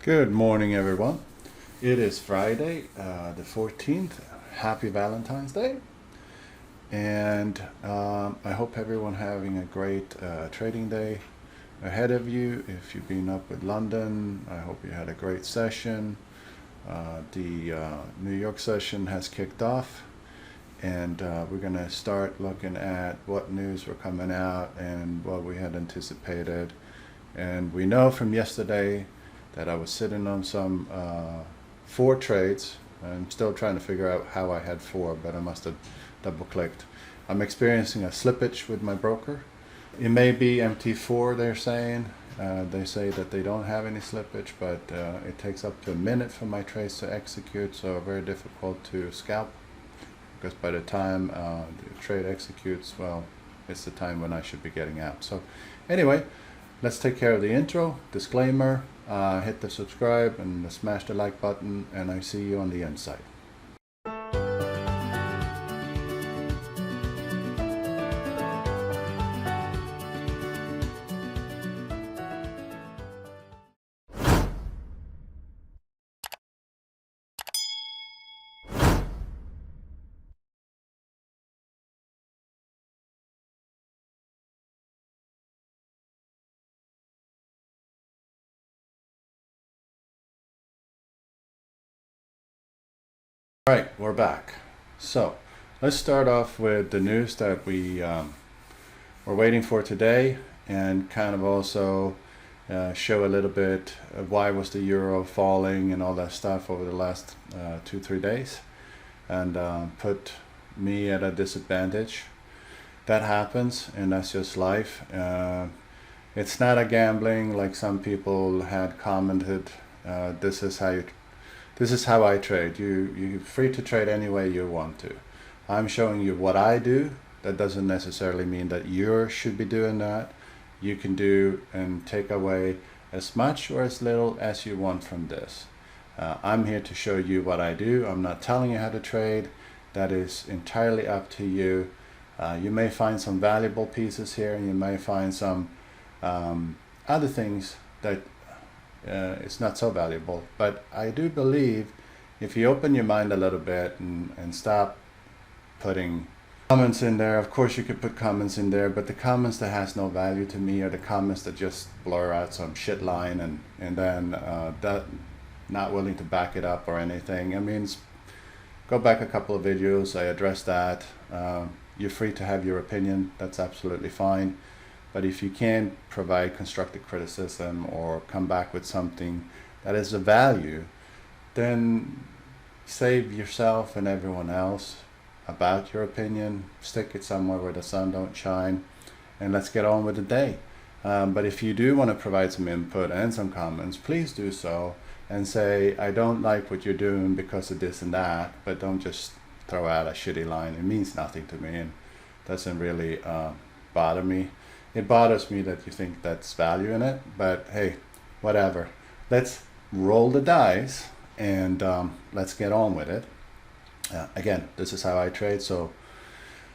Good morning, everyone. It is Friday, the 14th. Happy Valentine's Day. And I hope everyone having a great trading day ahead of you. If you've been up with London, I hope you had a great session. The New York session has kicked off, and we're going to start looking at what news were coming out and what we had anticipated. And we know from yesterday that I was sitting on some 4 trades. I'm still trying to figure out how I had 4, but I must have double clicked. I'm experiencing a slippage with my broker. It may be MT4, they're saying. They say that they don't have any slippage, but it takes up to a minute for my trades to execute, so very difficult to scalp, because by the time the trade executes, well, it's the time when I should be getting out. So anyway, let's take care of the intro, disclaimer, hit the subscribe and smash the like button, and I see you on the inside. Right, we're back. So let's start off with the news that we're waiting for today, and kind of also show a little bit of why was the euro falling and all that stuff over the last 2-3 days, and put me at a disadvantage. That happens, and that's just life. It's not a gambling like some people had commented. This is how I trade. You're free to trade any way you want to. I'm showing you what I do. That doesn't necessarily mean that you should be doing that. You can do and take away as much or as little as you want from this. I'm here to show you what I do. I'm not telling you how to trade. That is entirely up to you. You may find some valuable pieces here, and you may find some other things that it's not so valuable. But I do believe if you open your mind a little bit and stop putting comments in there. Of course you could put comments in there, but the comments that has no value to me are the comments that just blur out some shit line and then that not willing to back it up or anything. I mean, go back a couple of videos, I addressed that. You're free to have your opinion, that's absolutely fine. But if you can't provide constructive criticism or come back with something that is of value, then save yourself and everyone else about your opinion. Stick it somewhere where the sun don't shine, and let's get on with the day. But if you do want to provide some input and some comments, please do so, and say, I don't like what you're doing because of this and that, but don't just throw out a shitty line. It means nothing to me and doesn't really bother me. It bothers me that you think that's value in it, but hey, whatever. Let's roll the dice and let's get on with it. Again, this is how I trade. So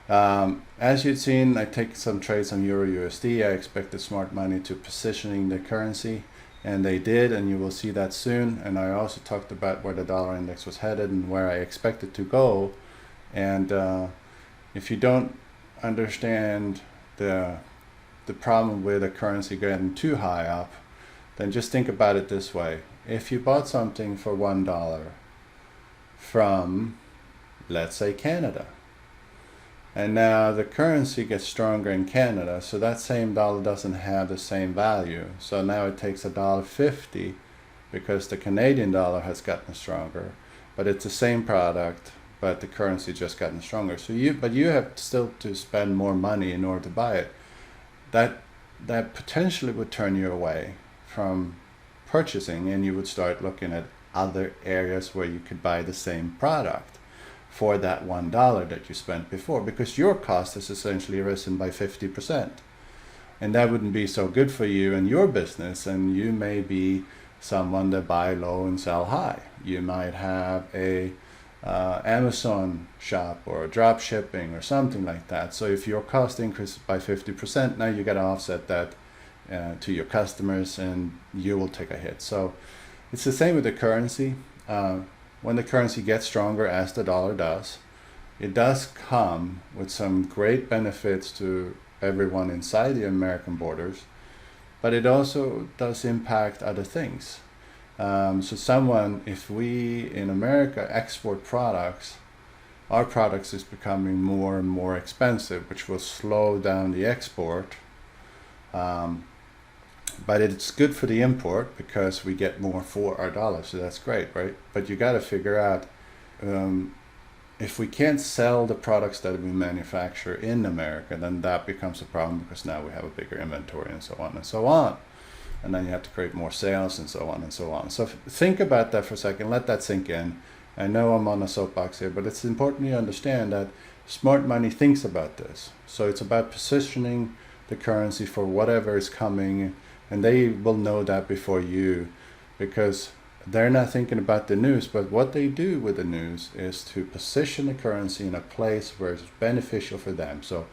as you've seen, I take some trades on Euro USD. I expected smart money to positioning the currency, and they did, and you will see that soon. And I also talked about where the dollar index was headed and where I expected to go. And if you don't understand the problem with a currency getting too high up, then just think about it this way. If you bought something for $1 from, let's say, Canada, and now the currency gets stronger in Canada, so that same dollar doesn't have the same value. So now it takes $1.50 because the Canadian dollar has gotten stronger, but it's the same product, but the currency just gotten stronger. So you have still to spend more money in order to buy it. That potentially would turn you away from purchasing, and you would start looking at other areas where you could buy the same product for that $1 that you spent before, because your cost has essentially risen by 50%. And that wouldn't be so good for you and your business, and you may be someone that buy low and sell high. You might have a Amazon shop or drop shipping or something like that. So if your cost increases by 50%, now you got to offset that to your customers, and you will take a hit. So It's the same with the currency. When the currency gets stronger, as the dollar does, it does come with some great benefits to everyone inside the American borders, but it also does impact other things. So if we in America export products, our products is becoming more and more expensive, which will slow down the export. But it's good for the import because we get more for our dollar, so that's great, right? But you got to figure out if we can't sell the products that we manufacture in America, then that becomes a problem because now we have a bigger inventory and so on and so on. And then you have to create more sales and so on and so on. So think about that for a second, let that sink in. I know I'm on a soapbox here, but it's important you understand that smart money thinks about this. So it's about positioning the currency for whatever is coming, and they will know that before you, because they're not thinking about the news, but what they do with the news is to position the currency in a place where it's beneficial for them. So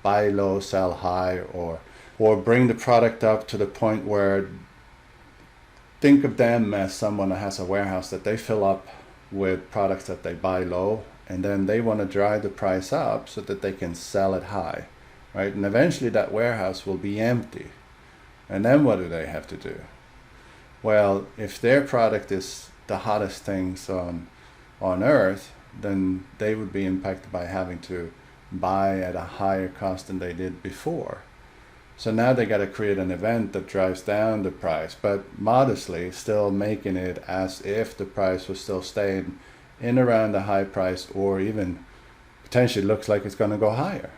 buy low, sell high, or bring the product up to the point where, think of them as someone that has a warehouse that they fill up with products that they buy low, and then they want to drive the price up so that they can sell it high, right? And eventually that warehouse will be empty. And then what do they have to do? Well, if their product is the hottest things on earth, then they would be impacted by having to buy at a higher cost than they did before. So now they got to create an event that drives down the price, but modestly still making it as if the price was still staying in around the high price, or even potentially looks like it's going to go higher.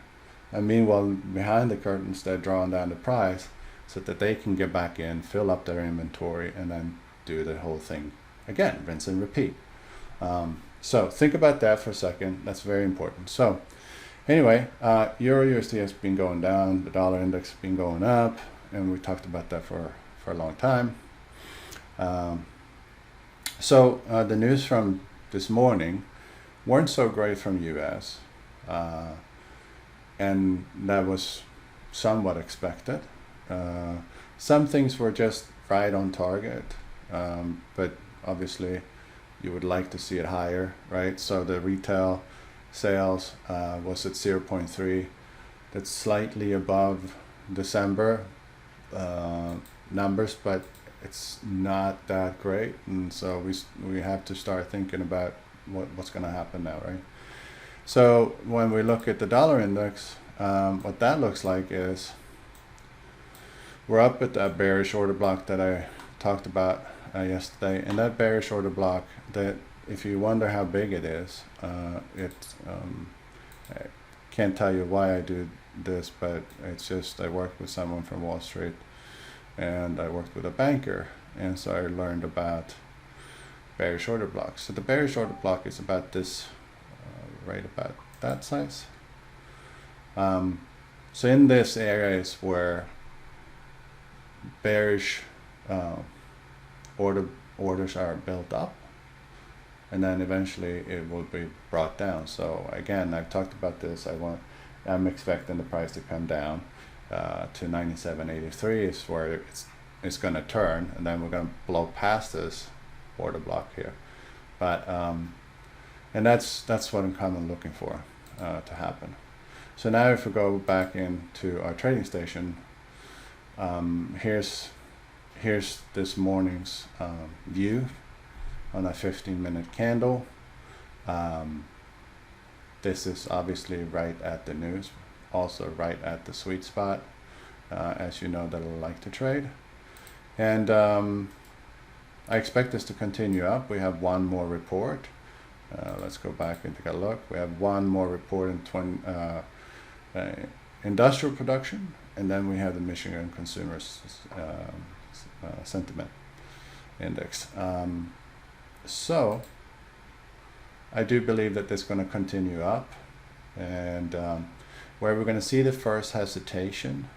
And meanwhile, behind the curtains, they're drawing down the price so that they can get back in, fill up their inventory, and then do the whole thing again, rinse and repeat. So think about that for a second. That's very important. So anyway, Euro USD has been going down, the dollar index has been going up, and we talked about that for a long time. So the news from this morning weren't so great from US, and that was somewhat expected. Some things were just right on target, but obviously you would like to see it higher, right? So the retail sales was at 0.3. That's slightly above December numbers, but it's not that great, and so we have to start thinking about what's going to happen now, right? So when we look at the dollar index, what that looks like is we're up at that bearish order block that I talked about yesterday, and that bearish order block, that if you wonder how big it is, I can't tell you why I do this, but it's just I worked with someone from Wall Street, and I worked with a banker, and so I learned about bearish order blocks. So the bearish order block is about this, right about that size. So in this area is where bearish orders are built up, and then eventually it will be brought down. So again, I've talked about this. I'm expecting the price to come down to 97.83 is where it's going to turn, and then we're going to blow past this order block here. But and that's what I'm kind of looking for to happen. So now if we go back into our trading station, here's this morning's view on a 15-minute candle. This is obviously right at the news, also right at the sweet spot, as you know that I like to trade. And I expect this to continue up. We have one more report. Let's go back and take a look. We have one more report in industrial production, and then we have the Michigan Consumer Sentiment Index. So I do believe that this is going to continue up, and where we're going to see the first hesitation,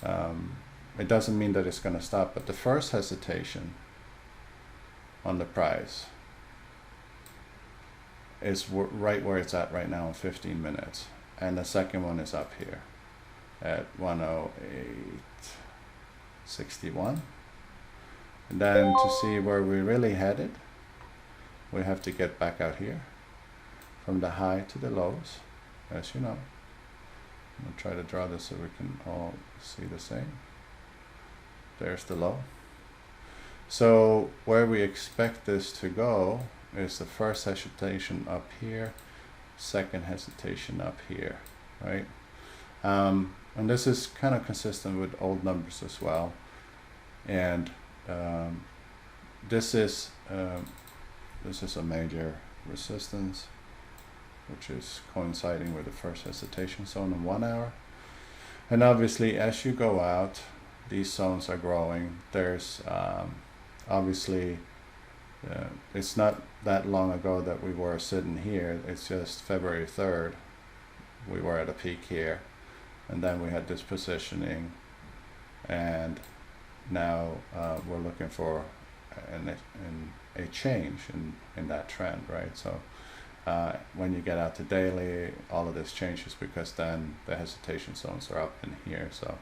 it doesn't mean that it's going to stop, but the first hesitation on the price is right where it's at right now in 15 minutes, and the second one is up here at 108.61. And then to see where we're really headed, we have to get back out here from the high to the lows, as you know. I'm going to try to draw this so we can all see the same. There's the low. So where we expect this to go is the first hesitation up here, second hesitation up here, right? And this is kind of consistent with old numbers as well. And this is a major resistance, which is coinciding with the first hesitation zone in 1 hour. And obviously, as you go out, these zones are growing. There's obviously, it's not that long ago that we were sitting here. It's just February 3rd. We were at a peak here, and then we had this positioning, and now we're looking for a change in that trend, right? So when you get out to daily, all of this changes because then the hesitation zones are up in here. So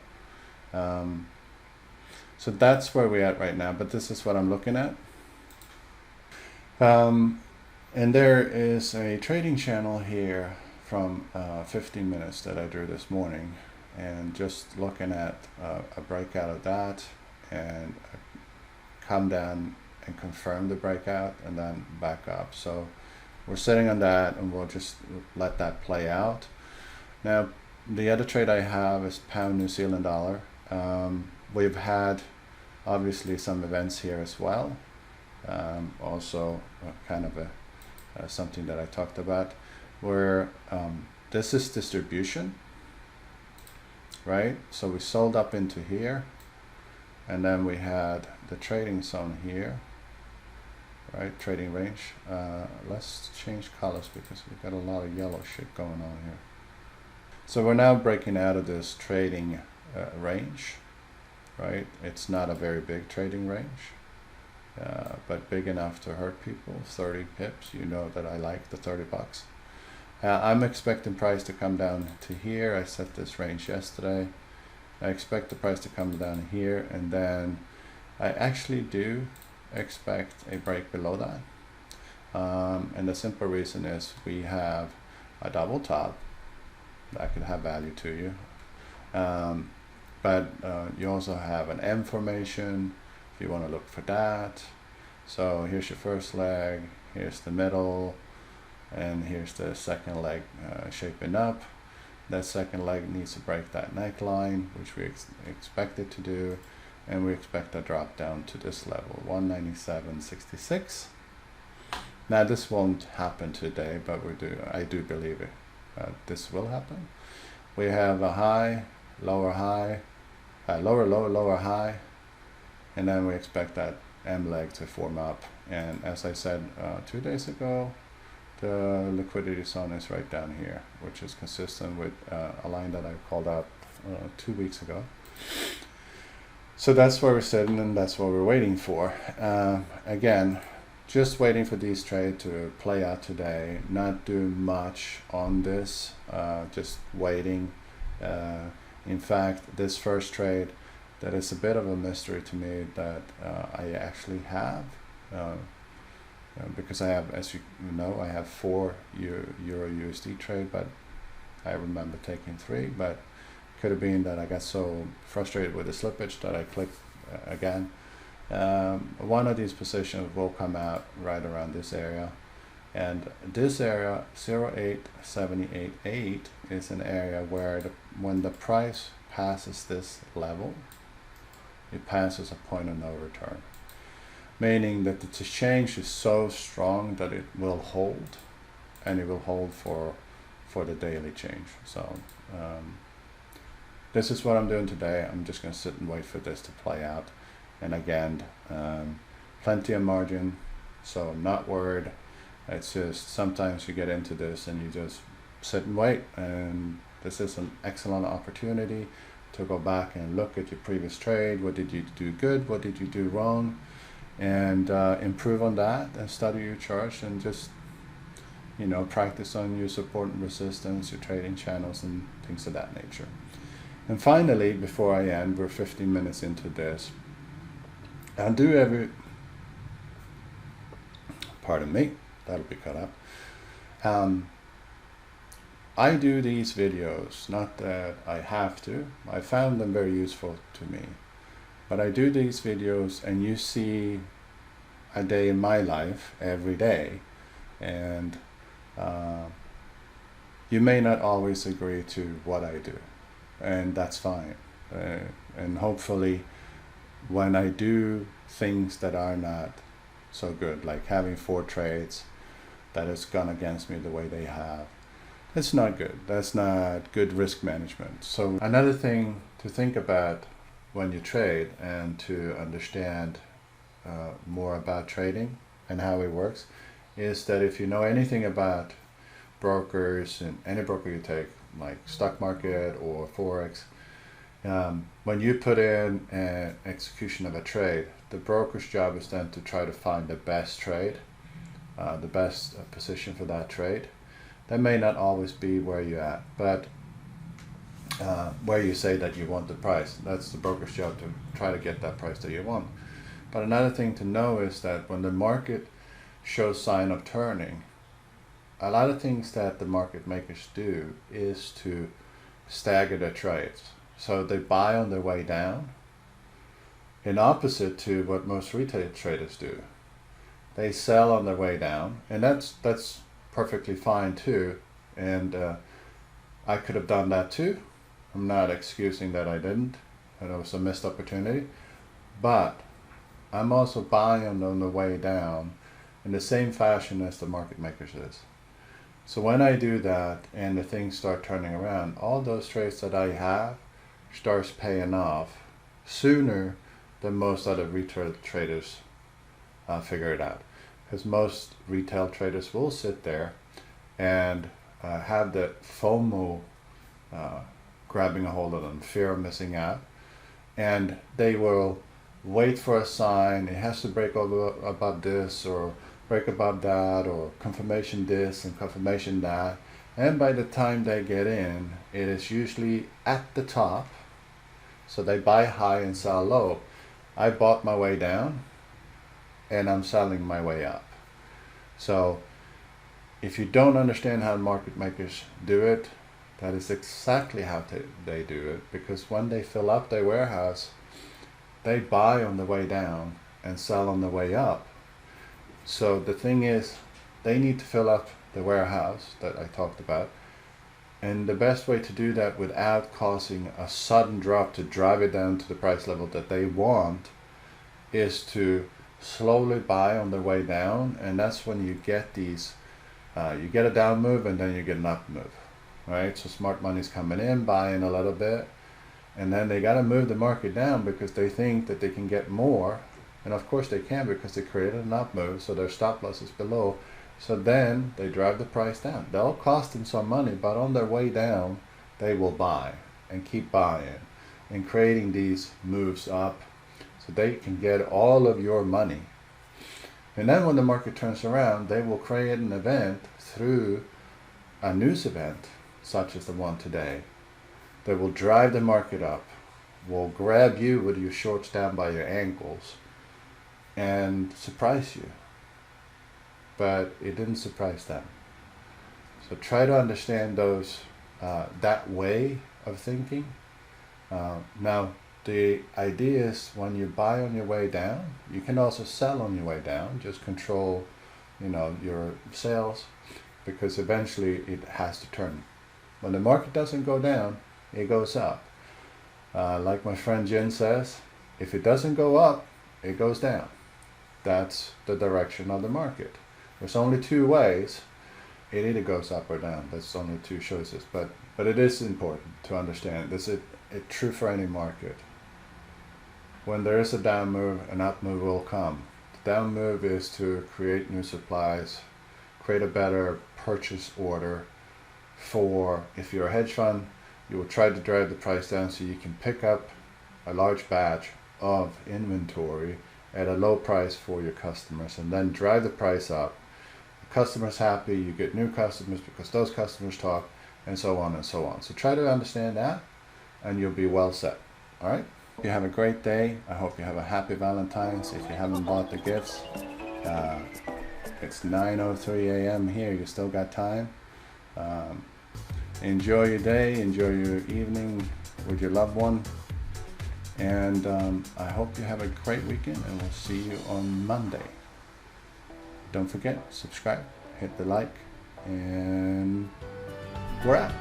so that's where we're at right now, but this is what I'm looking at. And there is a trading channel here from 15 minutes that I drew this morning, and just looking at a breakout of that and come down and confirm the breakout and then back up. So we're sitting on that, and we'll just let that play out. Now, the other trade I have is pound New Zealand dollar. We've had obviously some events here as well. Also kind of something that I talked about, where this is distribution, right? So we sold up into here, and then we had the trading zone here, right? Trading range. Let's change colors because we've got a lot of yellow shit going on here. So we're now breaking out of this trading range, right? It's not a very big trading range, but big enough to hurt people. 30 pips, you know that I like the 30 bucks. I'm expecting price to come down to here. I set this range yesterday. I expect the price to come down here, and then I actually do expect a break below that. And the simple reason is we have a double top that could have value to you. But you also have an M formation if you want to look for that. So here's your first leg, here's the middle, and here's the second leg shaping up. That second leg needs to break that neckline, which we expect it to do, and we expect a drop down to this level, 197.66. Now this won't happen today, but I do believe it. This will happen. We have a high, lower high, lower low, lower high, and then we expect that M leg to form up. And as I said 2 days ago, the liquidity zone is right down here, which is consistent with a line that I called out 2 weeks ago. So that's where we're sitting, and that's what we're waiting for. Again, just waiting for these trades to play out today, not do much on this, just waiting. In fact, this first trade, that is a bit of a mystery to me that I actually have, because I have, as you know, I have 4 Euro USD trade, but I remember taking 3, but could have been that I got so frustrated with the slippage that I clicked again. One of these positions will come out right around this area, and this area 0.8788 is an area where when the price passes this level, it passes a point of no return, meaning that the change is so strong that it will hold, and it will hold for the daily change. So this is what I'm doing today. I'm just going to sit and wait for this to play out. And again, plenty of margin, so I'm not worried. It's just sometimes you get into this and you just sit and wait, and this is an excellent opportunity to go back and look at your previous trade. What did you do good? What did you do wrong? And improve on that, and study your charts, and just, you know, practice on your support and resistance, your trading channels, and things of that nature. And finally, before I end, we're 15 minutes into this. I'll do every, pardon me, that'll be cut up. I do these videos, not that I have to. I found them very useful to me. But I do these videos and you see a day in my life every day. And you may not always agree to what I do. And that's fine. And hopefully when I do things that are not so good, like having 4 trades that has gone against me the way they have, it's not good. That's not good risk management. So another thing to think about when you trade and to understand more about trading and how it works is that if you know anything about brokers, and any broker you take, like stock market or Forex, when you put in an execution of a trade, the broker's job is then to try to find the best trade, the best position for that trade. That may not always be where you're at, but where you say that you want the price. That's the broker's job, to try to get that price that you want. But another thing to know is that when the market shows sign of turning, a lot of things that the market makers do is to stagger their trades. So they buy on their way down, in opposite to what most retail traders do. They sell on their way down, and that's perfectly fine too, and I could have done that too. I'm not excusing that I didn't, and it was a missed opportunity, but I'm also buying on the way down in the same fashion as the market makers is. So when I do that and the things start turning around, all those trades that I have starts paying off sooner than most other retail traders figure it out. Because most retail traders will sit there and have the FOMO grabbing a hold of them, fear of missing out, and they will wait for a sign. It has to break over above this, or break above that, or confirmation this and confirmation that, and by the time they get in, it is usually at the top. So they buy high and sell low. I bought my way down and I'm selling my way up. So if you don't understand how market makers do it, that is exactly how they do it, because when they fill up their warehouse, they buy on the way down and sell on the way up. So the thing is, they need to fill up the warehouse that I talked about, and the best way to do that without causing a sudden drop to drive it down to the price level that they want is to slowly buy on the way down, and that's when you get these, you get a down move and then you get an up move, right? So smart money's coming in, buying a little bit, and then they got to move the market down because they think that they can get more, and of course they can because they created an up move, so their stop loss is below. So then they drive the price down. They'll cost them some money, but on their way down, they will buy and keep buying and creating these moves up so they can get all of your money. And then when the market turns around, they will create an event through a news event, such as the one today, that will drive the market up, will grab you with your shorts down by your ankles and surprise you. But it didn't surprise them. So try to understand those, that way of thinking. Now, the idea is when you buy on your way down, you can also sell on your way down. Just control, your sales, because eventually it has to turn. When the market doesn't go down, it goes up. Like my friend Djinn says, if it doesn't go up, it goes down. That's the direction of the market. There's only 2 ways. It either goes up or down. That's only 2 choices. But it is important to understand. This is true for any market. When there is a down move, an up move will come. The down move is to create new supplies, create a better purchase order for, if you're a hedge fund, you will try to drive the price down so you can pick up a large batch of inventory at a low price for your customers and then drive the price up. The customer's happy, you get new customers because those customers talk, and so on and so on. So try to understand that and you'll be well set. All right? you have a great day. I hope you have a happy Valentine's. If you haven't bought the gifts, it's 9:03 a.m. here. You still got time. Enjoy your day. Enjoy your evening with your loved one. And I hope you have a great weekend, and we'll see you on Monday. Don't forget, subscribe, hit the like, and we're out.